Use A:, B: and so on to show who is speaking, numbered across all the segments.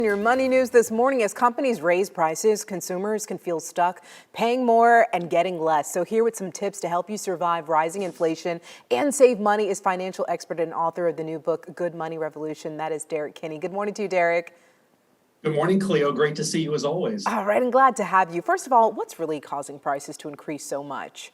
A: Your money news this morning: as companies raise prices, consumers can feel stuck paying more and getting less. So here with some tips to help you survive rising inflation and save money is financial expert and author of the new book, Good Money Revolution. That is Derrick Kinney. Good morning to you, Derrick.
B: Good morning, Cleo. Great to see you as always.
A: All right, I'm glad to have you. First of all, what's really causing prices to increase so much?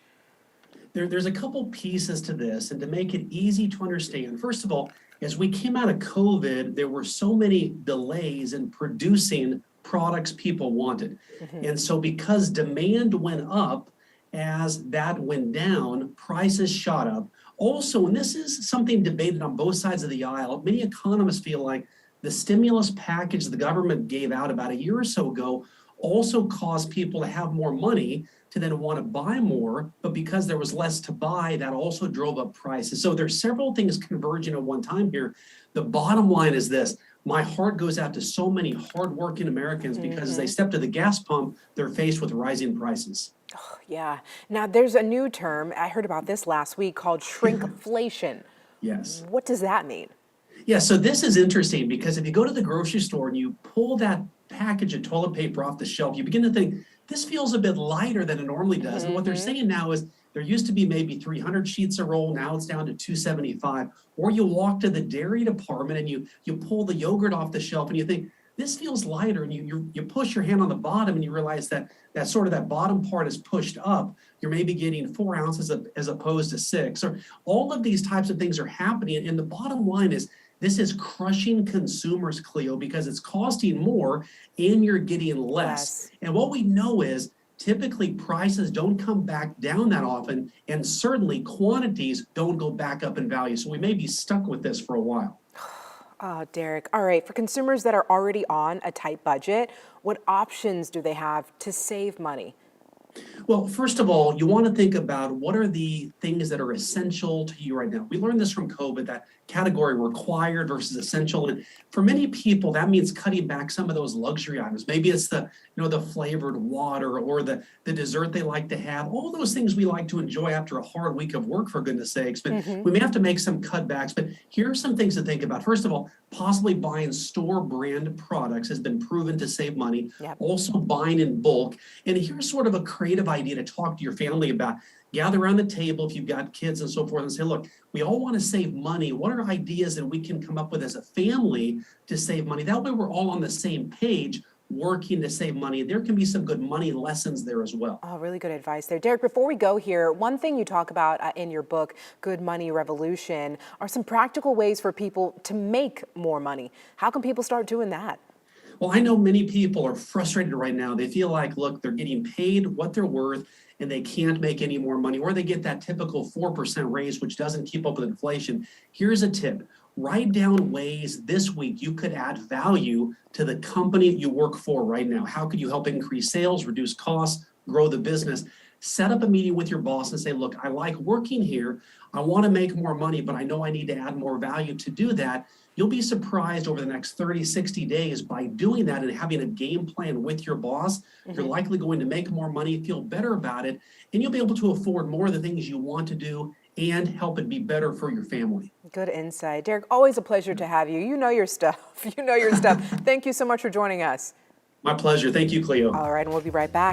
B: There's a couple pieces to this, and to make it easy to understand, first of all, as we came out of COVID, there were so many delays in producing products people wanted. And so because demand went up, as that went down, prices shot up. Also, and this is something debated on both sides of the aisle, many economists feel like the stimulus package the government gave out about a year or so ago also caused people to have more money to then want to buy more, but because there was less to buy, that also drove up prices. So there's several things converging at one time here. The bottom line is this: my heart goes out to so many hardworking Americans because as they step to the gas pump, they're faced with rising prices.
A: Oh, yeah. Now, there's a new term, I heard about this last week, called shrinkflation.
B: Yes.
A: What does that mean?
B: Yeah, so this is interesting because if you go to the grocery store and you pull that package of toilet paper off the shelf, you begin to think, this feels a bit lighter than it normally does. And what they're saying now is there used to be maybe 300 sheets a roll, now it's down to 275. Or you walk to the dairy department and you pull the yogurt off the shelf and you think, this feels lighter, and you push your hand on the bottom and you realize that that bottom part is pushed up. You're maybe getting 4 ounces as opposed to 6. Or all of these types of things are happening. And the bottom line is this is crushing consumers, Cleo, because it's costing more and you're getting less. And what we know is typically prices don't come back down that often, and certainly quantities don't go back up in value. So we may be stuck with this for a while.
A: Oh, Derrick. All right. For consumers that are already on a tight budget, what options do they have to save money?
B: Well, first of all, you want to think about what are the things that are essential to you right now. We learned this from COVID, that category required versus essential. And for many people, that means cutting back some of those luxury items. Maybe it's the flavored water or the dessert they like to have, all those things we like to enjoy after a hard week of work, for goodness sakes. But we may have to make some cutbacks. But here are some things to think about. First of all, possibly buying store brand products has been proven to save money. Also buying in bulk. And here's sort of a creative idea to talk to your family about. Gather around the table if you've got kids and so forth and say, look, we all want to save money. What are ideas that we can come up with as a family to save money? That way we're all on the same page working to save money. There can be some good money lessons there as well.
A: Oh, really good advice there. Derrick, before we go here, one thing you talk about in your book, Good Money Revolution, are some practical ways for people to make more money. How can people start doing that?
B: Well, I know many people are frustrated right now. They feel like, look, they're getting paid what they're worth and they can't make any more money, or they get that typical 4% raise, which doesn't keep up with inflation. Here's a tip. Write down ways this week you could add value to the company you work for right now. How could you help increase sales, reduce costs, grow the business? Set up a meeting with your boss and say, look, I like working here. I want to make more money, but I know I need to add more value to do that. You'll be surprised over the next 30, 60 days by doing that and having a game plan with your boss. You're likely going to make more money, feel better about it, and you'll be able to afford more of the things you want to do and help it be better for your family.
A: Good insight. Derrick, always a pleasure to have you. You know your stuff. You know your stuff. Thank you so much for joining us.
B: My pleasure. Thank you, Cleo.
A: All right, and we'll be right back.